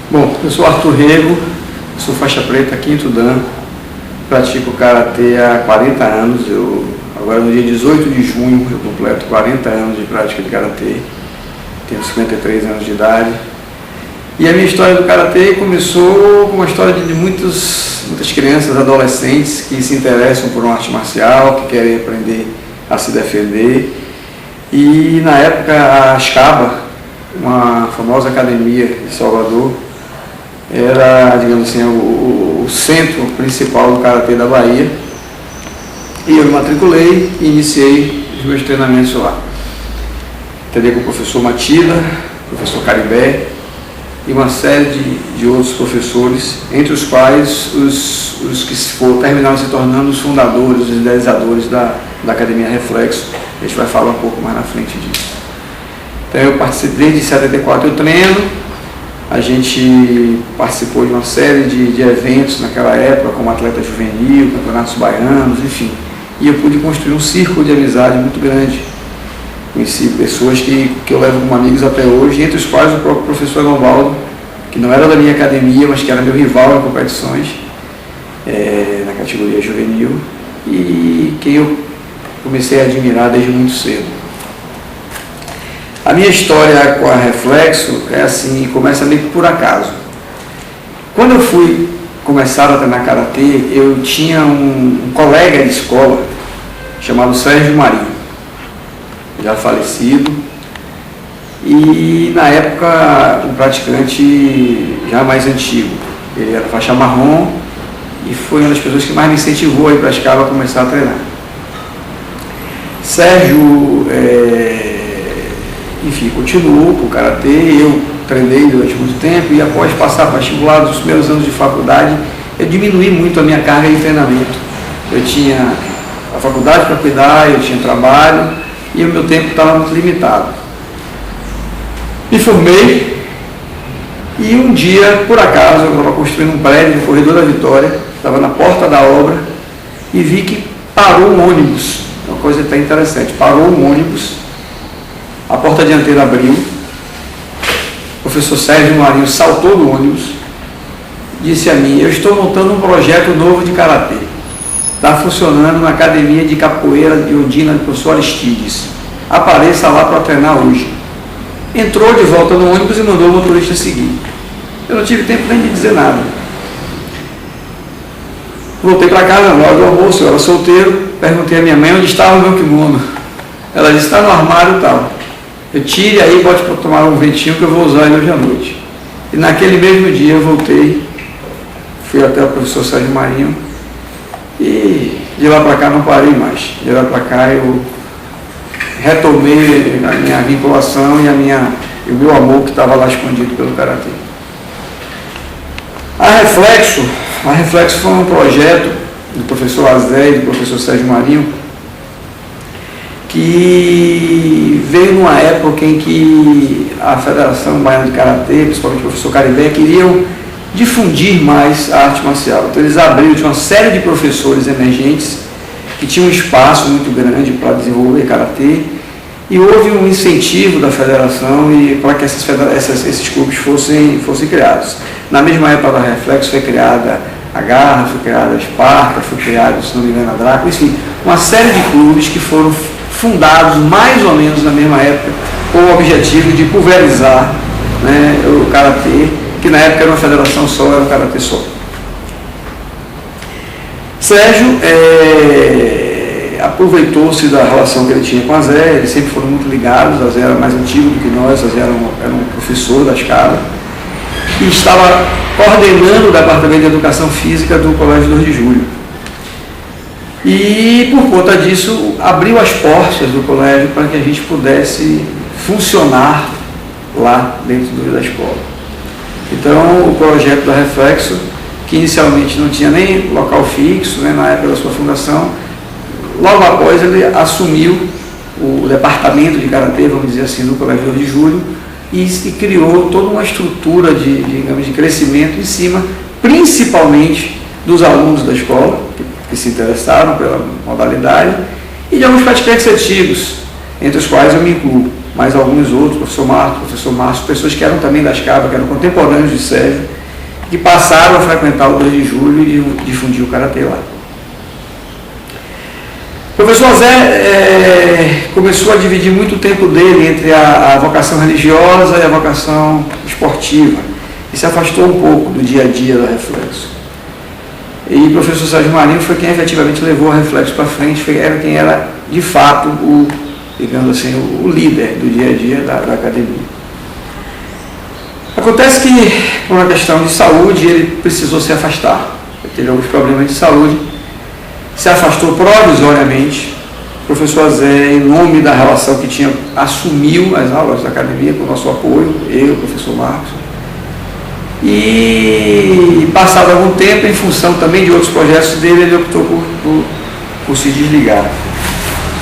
Bom, eu sou Arthur Rego, sou faixa preta, quinto dan, pratico Karatê há 40 anos, agora no dia 18 de junho eu completo 40 anos de prática de Karatê, tenho 53 anos de idade. E a minha história do Karatê começou com uma história de muitas crianças, adolescentes que se interessam por uma arte marcial, que querem aprender a se defender. E na época a Ascaba, uma famosa academia de Salvador, era, digamos assim, o centro principal do Karatê da Bahia. E eu me matriculei e iniciei os meus treinamentos lá. Treinei com o professor Matida, professor Caribé e uma série de outros professores, entre os quais os que terminaram se tornando os fundadores, os idealizadores da Academia Reflexo. A gente vai falar um pouco mais na frente disso. Então eu participei, desde 74 eu treino, a gente participou de uma série de eventos naquela época, como atleta juvenil, campeonatos baianos, enfim. E eu pude construir um círculo de amizade muito grande. Conheci pessoas que eu levo como amigos até hoje, entre os quais o próprio professor Elovaldo, que não era da minha academia, mas que era meu rival em competições, na categoria juvenil, e quem eu comecei a admirar desde muito cedo. A minha história com a Reflexo é assim, começa meio que por acaso. Quando eu fui começar a treinar Karatê, eu tinha um colega de escola chamado Sérgio Marinho, já falecido, e na época um praticante já mais antigo. Ele era faixa marrom e foi uma das pessoas que mais me incentivou a ir para a escala a começar a treinar. Sérgio, enfim, continuou com o Karatê, eu treinei durante muito tempo e após passar para vestibular dos primeiros anos de faculdade, eu diminuí muito a minha carga de treinamento. Eu tinha a faculdade para cuidar, eu tinha trabalho e o meu tempo estava muito limitado. Me formei e um dia, por acaso, eu estava construindo um prédio no Corredor da Vitória, estava na porta da obra e vi que parou um ônibus. Uma coisa até interessante, parou um ônibus, a porta dianteira abriu, o professor Sérgio Marinho saltou do ônibus, disse a mim: eu estou montando um projeto novo de Karatê, está funcionando na academia de capoeira de Ondina do professor Aristides, apareça lá para treinar hoje. Entrou de volta no ônibus e mandou o motorista seguir. Eu não tive tempo nem de dizer nada. Voltei para casa na hora do almoço, eu era solteiro, perguntei à minha mãe onde estava o meu kimono. Ela disse: está no armário e tal. Eu tire aí, bote para tomar um ventinho que eu vou usar ele hoje à noite. E naquele mesmo dia eu voltei, fui até o professor Sérgio Marinho e de lá para cá não parei mais. De lá para cá eu retomei a minha vinculação e o meu amor que estava lá escondido pelo Karatê. A Reflexo foi um projeto do professor Azé e do professor Sérgio Marinho que veio numa época em que a Federação Baiana de Karatê, principalmente o professor Caribé, queriam difundir mais a arte marcial. Então eles abriram, tinha uma série de professores emergentes que tinham um espaço muito grande para desenvolver Karatê e houve um incentivo da federação para que esses clubes fossem criados. Na mesma época da Reflexo foi criada a Garra, foi criada a Esparta, foi criada, se não me engano, a Draco, enfim, uma série de clubes que foram fundados mais ou menos na mesma época com o objetivo de pulverizar, né, o Karatê, que na época era uma federação só, era um Karatê só. Sérgio aproveitou-se da relação que ele tinha com a Zé, eles sempre foram muito ligados, a Zé era mais antigo do que nós, a Zé era um professor da escala, e estava coordenando o departamento de educação física do Colégio 2 de Julho. E por conta disso abriu as portas do colégio para que a gente pudesse funcionar lá dentro da escola. Então o projeto da Reflexo, que inicialmente não tinha nem local fixo, né, na época da sua fundação, logo após ele assumiu o departamento de Karatê, vamos dizer assim, do Colégio 2 de Julho, e criou toda uma estrutura de crescimento em cima, principalmente dos alunos da escola, que se interessaram pela modalidade, e de alguns praticantes antigos, entre os quais eu me incluo. mas alguns outros, professor Márcio, pessoas que eram também das Cabas, que eram contemporâneos de Sérgio, que passaram a frequentar o 2 de julho e difundir o Karatê lá. O professor Zé começou a dividir muito o tempo dele entre a vocação religiosa e a vocação esportiva, e se afastou um pouco do dia a dia da Reflexo. E o professor Sérgio Marinho foi quem efetivamente levou a Reflexo para frente, era quem era, de fato, digamos assim, o líder do dia a dia da academia. Acontece que, por uma questão de saúde, ele precisou se afastar. Ele teve alguns problemas de saúde, se afastou provisoriamente. O professor Zé, em nome da relação que tinha, assumiu as aulas da academia com o nosso apoio, eu, o professor Marcos. E, passado algum tempo, em função também de outros projetos dele, ele optou por se desligar.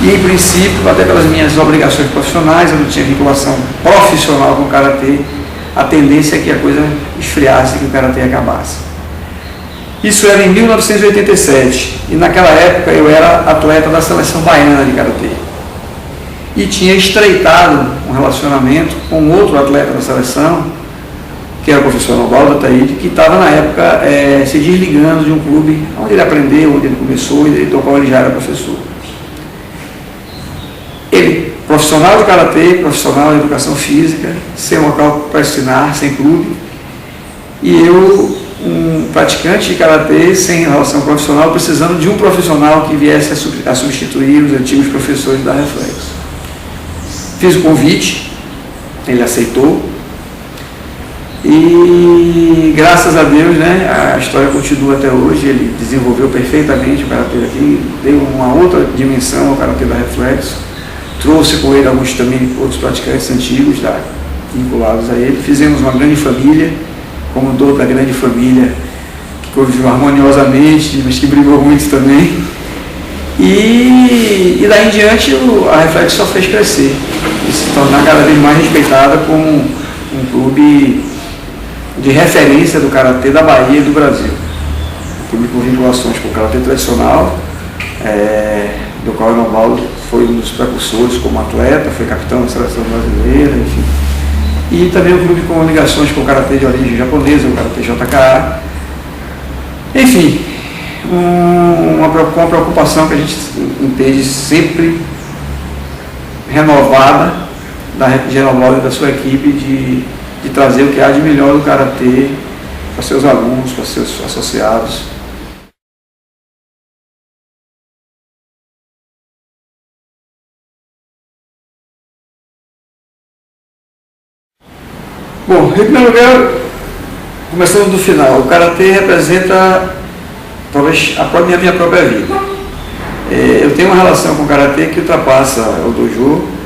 E, em princípio, até pelas minhas obrigações profissionais, eu não tinha vinculação profissional com o Karatê, a tendência é que a coisa esfriasse, que o Karatê acabasse. Isso era em 1987, e naquela época eu era atleta da seleção baiana de Karatê. E tinha estreitado um relacionamento com outro atleta da seleção, que era o professor Novaldo Ataíde, que estava na época se desligando de um clube onde ele aprendeu, onde ele começou, e do qual ele já era professor. Ele, profissional de Karatê, profissional de educação física, sem local para ensinar, sem clube, e eu, um praticante de Karatê, sem relação profissional, precisando de um profissional que viesse a substituir os antigos professores da Reflexo. Fiz o convite, ele aceitou, e graças a Deus, né, a história continua até hoje. Ele desenvolveu perfeitamente o Karatê aqui, deu uma outra dimensão ao Karatê da Reflexo, trouxe com ele alguns também outros praticantes antigos vinculados a ele. Fizemos uma grande família, como toda grande família, que conviveu harmoniosamente, mas que brigou muito também. E daí em diante a Reflexo só fez crescer e se tornar cada vez mais respeitada como um clube de referência do Karatê da Bahia e do Brasil. Um clube com vinculações com o Karatê tradicional, do qual o Novaldo foi um dos precursores como atleta, foi capitão da seleção brasileira, enfim. E também um clube com ligações com o Karatê de origem japonesa, o Karatê JKA. Enfim, uma preocupação que a gente entende sempre renovada da Genovaldo e da sua equipe de trazer o que há de melhor do Karatê para seus alunos, para seus associados. Bom, em primeiro lugar, começando do final, o Karatê representa talvez a minha própria vida. Eu tenho uma relação com o Karatê que ultrapassa o dojo.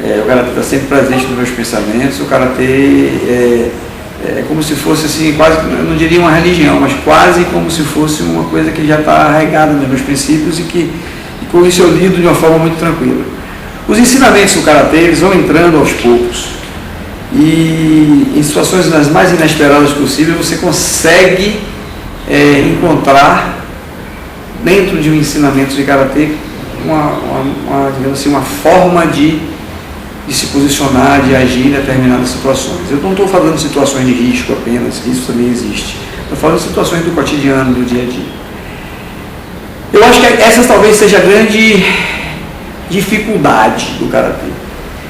O Karatê está sempre presente nos meus pensamentos. O Karatê é como se fosse assim, quase, eu não diria uma religião, mas quase como se fosse uma coisa que já está arraigada nos meus princípios e com isso eu lido de uma forma muito tranquila. Os ensinamentos do Karatê, eles vão entrando aos poucos. E em situações das mais inesperadas possíveis, você consegue encontrar dentro de um ensinamento de Karatê digamos assim, uma forma de se posicionar, de agir em determinadas situações. Eu não estou falando de situações de risco apenas, isso também existe. Estou falando de situações do cotidiano, do dia a dia. Eu acho que essa talvez seja a grande dificuldade do Karatê.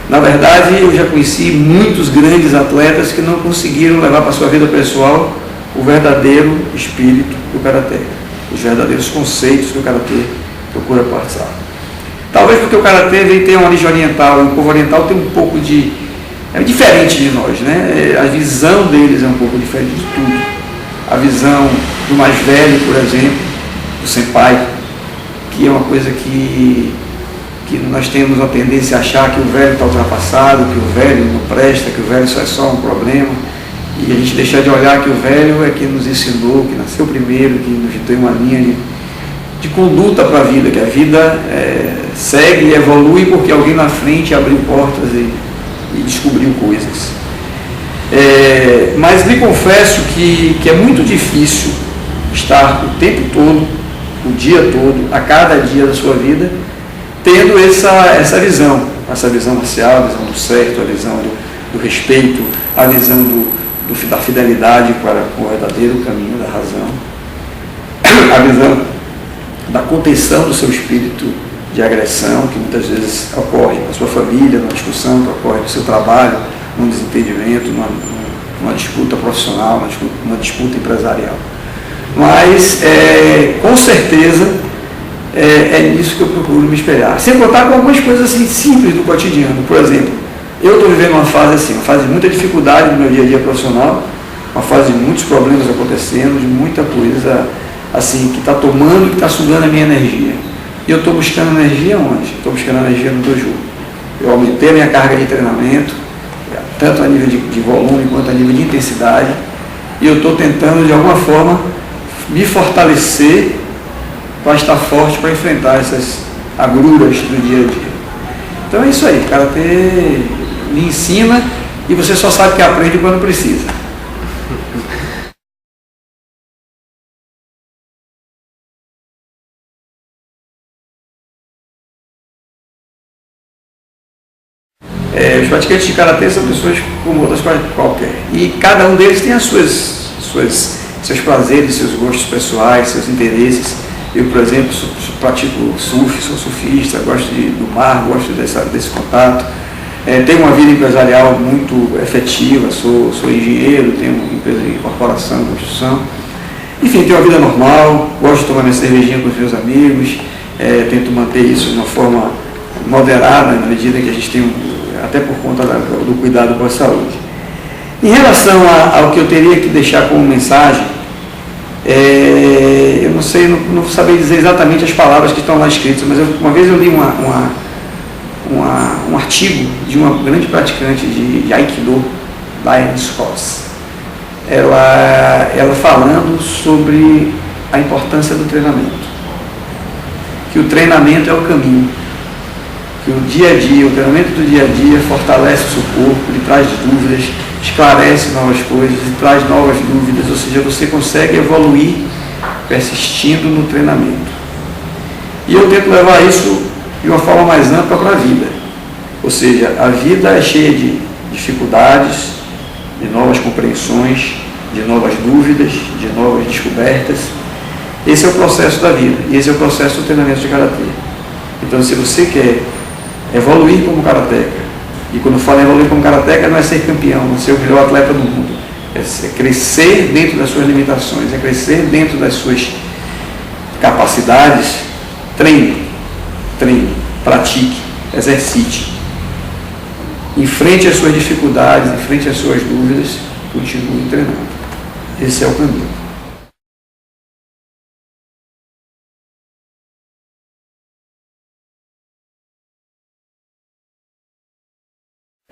Na verdade, eu já conheci muitos grandes atletas que não conseguiram levar para a sua vida pessoal o verdadeiro espírito do Karatê, os verdadeiros conceitos que o Karatê procura passar. Talvez porque o Karatê tem uma origem oriental, e o povo oriental tem um pouco é diferente de nós, né? A visão deles é um pouco diferente de tudo. A visão do mais velho, por exemplo, do senpai, que é uma coisa que nós temos a tendência a achar que o velho está ultrapassado, que o velho não presta, que o velho só é só um problema, e a gente deixar de olhar que o velho é quem nos ensinou, que nasceu primeiro, que nos deu uma linha de conduta para a vida, que a vida segue e evolui porque alguém na frente abriu portas e descobriu coisas. Mas lhe confesso que é muito difícil estar o tempo todo, o dia todo, a cada dia da sua vida, tendo essa visão. essa visão marcial, a visão do certo, a visão do respeito, a visão da fidelidade para o verdadeiro caminho da razão, a visão da contenção do seu espírito de agressão, que muitas vezes ocorre na sua família, numa discussão, que ocorre no seu trabalho, num desentendimento, numa disputa profissional, numa disputa empresarial. Mas, com certeza, é nisso que eu procuro me espelhar. Sem contar com algumas coisas assim, simples do cotidiano. Por exemplo, eu estou vivendo uma fase assim, uma fase de muita dificuldade no meu dia a dia profissional, uma fase de muitos problemas acontecendo, de muita coisa assim, que está tomando, que está sugando a minha energia. E eu estou buscando energia onde? Estou buscando energia no dojo. Eu aumentei a minha carga de treinamento, tanto a nível de volume quanto a nível de intensidade, e eu estou tentando, de alguma forma, me fortalecer para estar forte para enfrentar essas agruras do dia a dia. Então é isso aí, o karatê lhe ensina e você só sabe que aprende quando precisa. Os praticantes de karatê são pessoas como outras qualquer, e cada um deles tem seus prazeres, seus gostos pessoais, seus interesses. Eu, por exemplo, pratico surf, sou surfista, gosto do mar, gosto desse contato. Tenho uma vida empresarial muito efetiva, sou engenheiro, tenho uma empresa de corporação, construção. Enfim, tenho uma vida normal, gosto de tomar minha cervejinha com os meus amigos, tento manter isso de uma forma moderada, na medida que a gente tem, até por conta do cuidado com a saúde. Em relação ao que eu teria que deixar como mensagem, eu não sei, não sabia dizer exatamente as palavras que estão lá escritas, mas uma vez eu li um artigo de uma grande praticante de Aikido, Diane Scott. Ela falando sobre a importância do treinamento, que o treinamento é o caminho, que o dia a dia, o treinamento do dia a dia fortalece o seu corpo, ele traz dúvidas, esclarece novas coisas e traz novas dúvidas, ou seja, você consegue evoluir persistindo no treinamento. E eu tento levar isso de uma forma mais ampla para a vida, ou seja, a vida é cheia de dificuldades, de novas compreensões, de novas dúvidas, de novas descobertas. Esse é o processo da vida, e esse é o processo do treinamento de karatê. Então, se você quer evoluir como karateca, e quando eu falo em evoluir como karateca, não é ser campeão, não é ser o melhor atleta do mundo, é crescer dentro das suas limitações, é crescer dentro das suas capacidades. Treine, pratique, exercite, enfrente as suas dificuldades, enfrente as suas dúvidas, continue treinando. Esse é o caminho.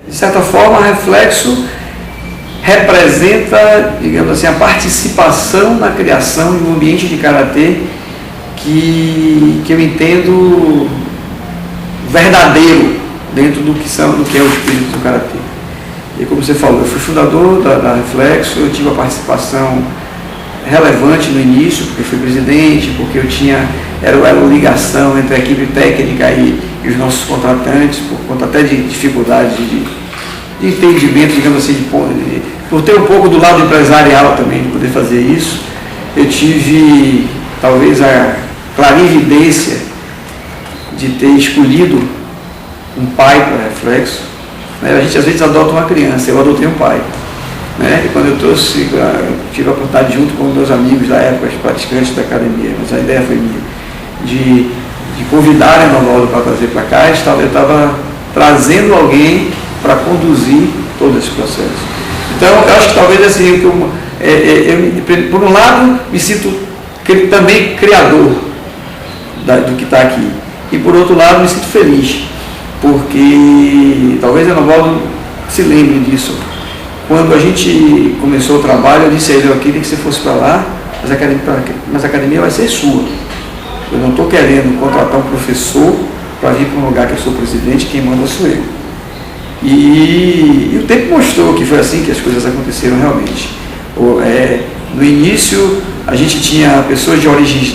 De certa forma, Reflexo representa, digamos assim, a participação na criação de um ambiente de karatê que eu entendo verdadeiro dentro do que é o espírito do karatê. E como você falou, eu fui fundador da Reflexo, eu tive a participação relevante no início, porque eu fui presidente, porque era uma ligação entre a equipe técnica e os nossos contratantes, por conta até de dificuldades de entendimento, digamos assim, por ter um pouco do lado empresarial também, de poder fazer isso. Eu tive talvez a clarividência de ter escolhido um pai para Reflexo. A gente às vezes adota uma criança, eu adotei um pai. E quando eu tive a oportunidade, junto com meus amigos da época, os praticantes da academia, mas a ideia foi minha, de convidar a Novaldo para trazer para cá, eu estava trazendo alguém para conduzir todo esse processo. Então, eu acho que talvez assim, por um lado, me sinto também criador do que está aqui, e por outro lado, me sinto feliz, porque talvez a Novaldo se lembre disso. Quando a gente começou o trabalho, eu disse a ele: eu queria que você fosse para lá, mas a academia vai ser sua. Eu não estou querendo contratar um professor para vir para um lugar que eu sou presidente, quem manda sou eu. E o tempo mostrou que foi assim que as coisas aconteceram realmente. No início, a gente tinha pessoas de origens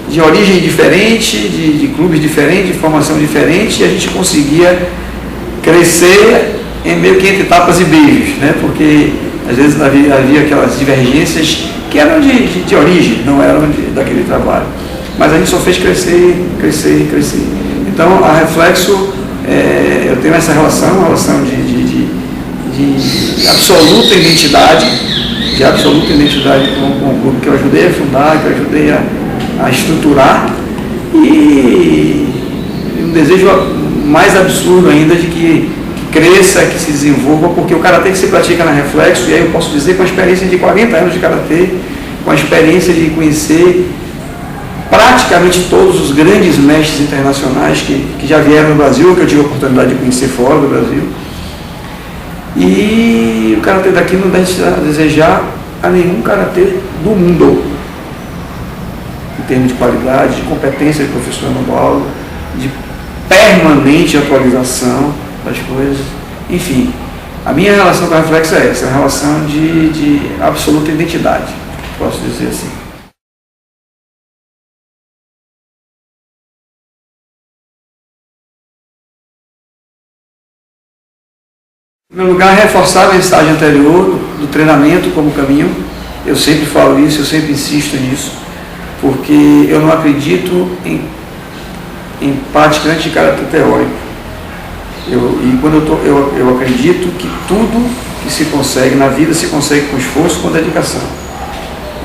de origem diferente, de clubes diferentes, de formação diferente, e a gente conseguia crescer em meio que entre tapas e beijos, né? Porque às vezes havia aquelas divergências que eram de origem, não eram daquele trabalho. Mas a gente só fez crescer, crescer, crescer. Então, a Reflexo, eu tenho essa relação de absoluta identidade, com o clube que eu ajudei a fundar, que eu ajudei a estruturar, e um desejo mais absurdo ainda de que cresça, que se desenvolva, porque o karatê que se pratica na Reflexo, e aí eu posso dizer com a experiência de 40 anos de karatê, com a experiência de conhecer praticamente todos os grandes mestres internacionais que já vieram no Brasil, que eu tive a oportunidade de conhecer fora do Brasil. E o karatê daqui não deixa a desejar a nenhum karatê do mundo, em termos de qualidade, de competência de professor no aula, de permanente atualização das coisas. Enfim, a minha relação com a Reflexo é essa, a relação de absoluta identidade, posso dizer assim. Em primeiro lugar, reforçar a mensagem anterior do treinamento como caminho. Eu sempre falo isso, eu sempre insisto nisso, porque eu não acredito em praticante de karatê teórico. Eu acredito que tudo que se consegue na vida se consegue com esforço, com dedicação.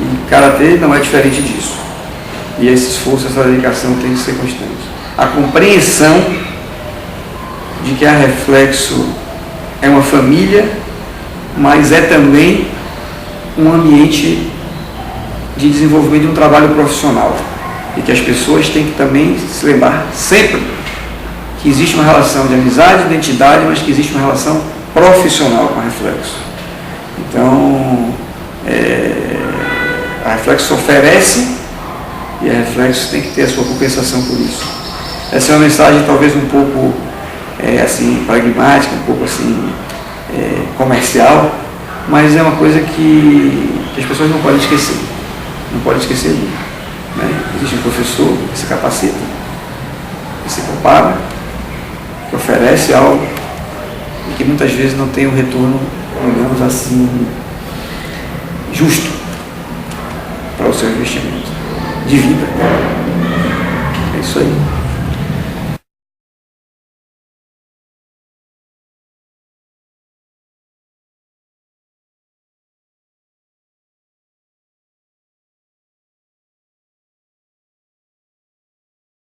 E karatê não é diferente disso. E esse esforço, essa dedicação tem que ser constante. A compreensão de que a Reflexo é uma família, mas é também um ambiente de desenvolvimento de um trabalho profissional. E que as pessoas têm que também se lembrar sempre que existe uma relação de amizade, de identidade, mas que existe uma relação profissional com a Reflexo. Então, a Reflexo oferece e a Reflexo tem que ter a sua compensação por isso. Essa é uma mensagem talvez um pouco assim, pragmática, um pouco assim, comercial, mas é uma coisa que as pessoas não podem esquecer. Não podem esquecer nunca. Né? Existe um professor que se capacita, que se prepara, que oferece algo e que muitas vezes não tem um retorno, digamos assim, justo para o seu investimento de vida. É isso aí.